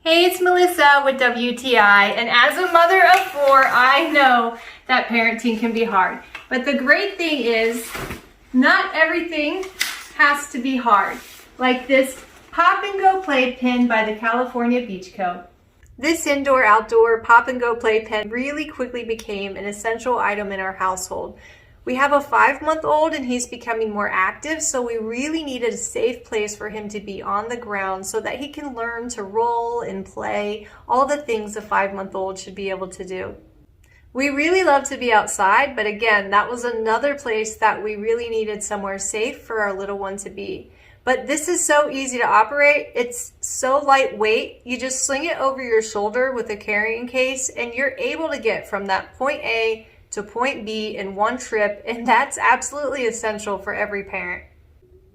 Hey, it's Melissa with WTI, and as a mother of 4, I know that parenting can be hard. But the great thing is, not everything has to be hard. Like this Pop and Go Playpen by the California Beach Co. This indoor-outdoor Pop and Go Playpen really quickly became an essential item in our household. We have a 5-month-old and he's becoming more active, so we really needed a safe place for him to be on the ground so that he can learn to roll and play, all the things a 5-month-old should be able to do. We really love to be outside, but again, that was another place that we really needed somewhere safe for our little one to be. But this is so easy to operate. It's so lightweight. You just sling it over your shoulder with a carrying case and you're able to get from that point A to point B in one trip, and that's absolutely essential for every parent.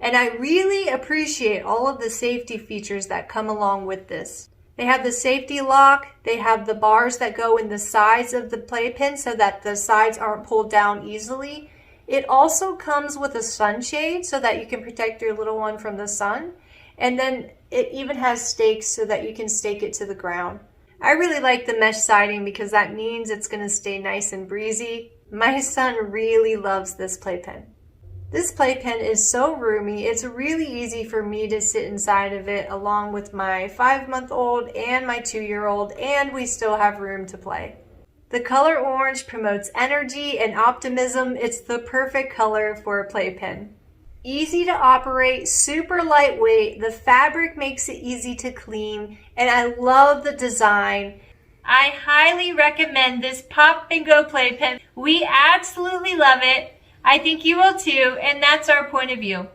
And I really appreciate all of the safety features that come along with this. They have the safety lock, they have the bars that go in the sides of the playpen so that the sides aren't pulled down easily. It also comes with a sunshade so that you can protect your little one from the sun. And then it even has stakes so that you can stake it to the ground. I really like the mesh siding because that means it's going to stay nice and breezy. My son really loves this playpen. This playpen is so roomy, it's really easy for me to sit inside of it along with my 5-month-old and my 2-year-old, and we still have room to play. The color orange promotes energy and optimism. It's the perfect color for a playpen. Easy to operate, super lightweight, the fabric makes it easy to clean, and I love the design. I highly recommend this Pop and Go Playpen. We absolutely love it. I think you will too, and that's our point of view.